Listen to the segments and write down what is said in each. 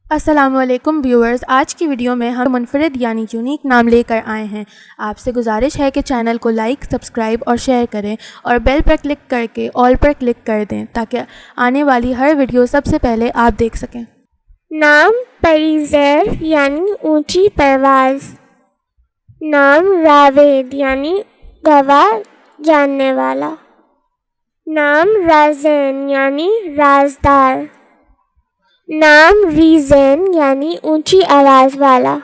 السلام علیکم ویورز، آج کی ویڈیو میں ہم منفرد یعنی یونیک نام لے کر آئے ہیں۔ آپ سے گزارش ہے کہ چینل کو لائک، سبسکرائب اور شیئر کریں اور بیل پر کلک کر کے آل پر کلک کر دیں تاکہ آنے والی ہر ویڈیو سب سے پہلے آپ دیکھ سکیں۔ نام پریزیر یعنی اونچی پرواز۔ نام راوید یعنی گواہ جاننے والا۔ نام رازین یعنی رازدار۔ نام ریزین یعنی اونچی آواز والا۔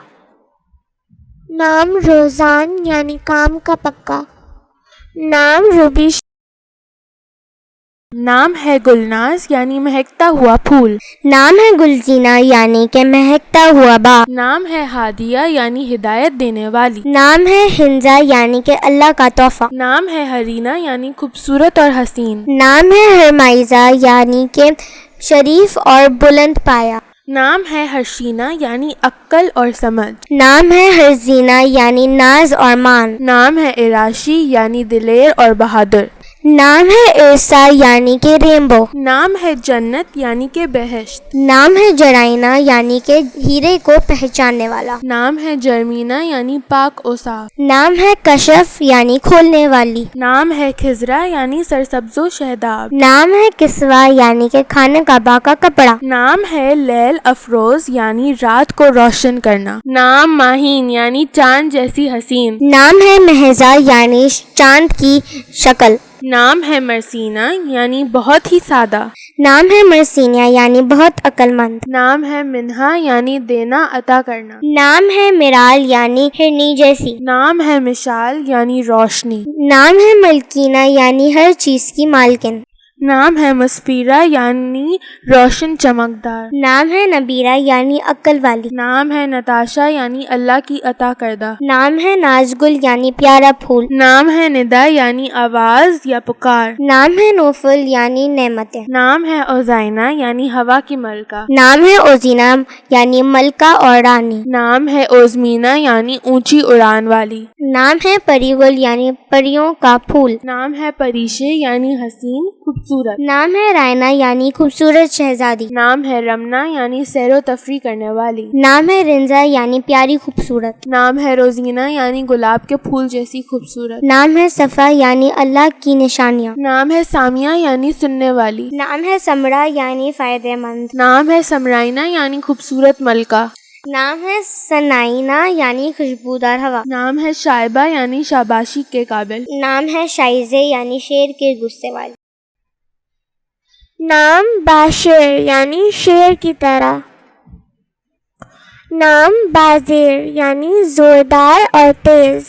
نام روزان یعنی کام کا پکا۔ نام روبیش۔ نام ہے گلناز یعنی مہکتا ہوا پھول۔ نام ہے گلزینہ یعنی کہ مہکتا ہوا باغ۔ نام ہے ہادیہ یعنی ہدایت دینے والی۔ نام ہے ہنزا یعنی کہ اللہ کا تحفہ۔ نام ہے ہرینا یعنی خوبصورت اور حسین۔ نام ہے ہرمائزہ یعنی کہ شریف اور بلند پایا۔ نام ہے ہرشینہ یعنی عقل اور سمجھ۔ نام ہے ہرزینہ یعنی ناز اور مان۔ نام ہے اراشی یعنی دلیر اور بہادر۔ نام ہے ارسا یعنی کہ رینبو۔ نام ہے جنت یعنی کہ بہشت۔ نام ہے جرائنا یعنی کہ ہیرے کو پہچاننے والا۔ نام ہے جرمینہ یعنی پاک و صاف۔ نام ہے کشف یعنی کھولنے والی۔ نام ہے خضرا یعنی سرسبز و شہداب۔ نام ہے کسوہ یعنی کہ خانہ کعبہ کا کپڑا۔ نام ہے لیل افروز یعنی رات کو روشن کرنا۔ نام ماہین یعنی چاند جیسی حسین۔ نام ہے مہزہ یعنی چاند کی شکل۔ نام ہے مرسینہ یعنی بہت ہی سادہ۔ نام ہے مرسینیا یعنی بہت عقل مند۔ نام ہے منہا یعنی دینا عطا کرنا۔ نام ہے مرال یعنی ہرنی جیسی۔ نام ہے مشال یعنی روشنی۔ نام ہے ملکینہ یعنی ہر چیز کی مالکن۔ نام ہے مسفیرہ یعنی روشن چمکدار۔ نام ہے نبیرہ یعنی عقل والی۔ نام ہے نتاشا یعنی اللہ کی عطا کردہ۔ نام ہے نازگل یعنی پیارا پھول۔ نام ہے ندا یعنی آواز یا پکار۔ نام ہے نوفل یعنی نعمتیں۔ نام ہے اوزائنہ یعنی ہوا کی ملکہ۔ نام ہے اوزینہ یعنی ملکہ اور رانی۔ نام ہے اوزمینہ یعنی اونچی اڑان والی۔ نام ہے پریگل یعنی پریوں کا پھول۔ نام ہے پریشے یعنی حسین خوبصورت۔ نام ہے رائنا یعنی خوبصورت شہزادی۔ نام ہے رمنا یعنی سیر و تفریح کرنے والی۔ نام ہے رنزا یعنی پیاری خوبصورت۔ نام ہے روزینہ یعنی گلاب کے پھول جیسی خوبصورت۔ نام ہے صفا یعنی اللہ کی نشانیاں۔ نام ہے سامیہ یعنی سننے والی۔ نام ہے سمرا یعنی فائدہ مند۔ نام ہے سمرائنہ یعنی خوبصورت ملکہ۔ نام ہے سنائنہ یعنی خوشبودار ہوا۔ نام ہے شائبہ یعنی شاباشی کے قابل۔ نام ہے شائزے یعنی شیر کے غصے والی۔ نام باشیر یعنی شیر کی طرح۔ نام بازیر یعنی زوردار اور تیز۔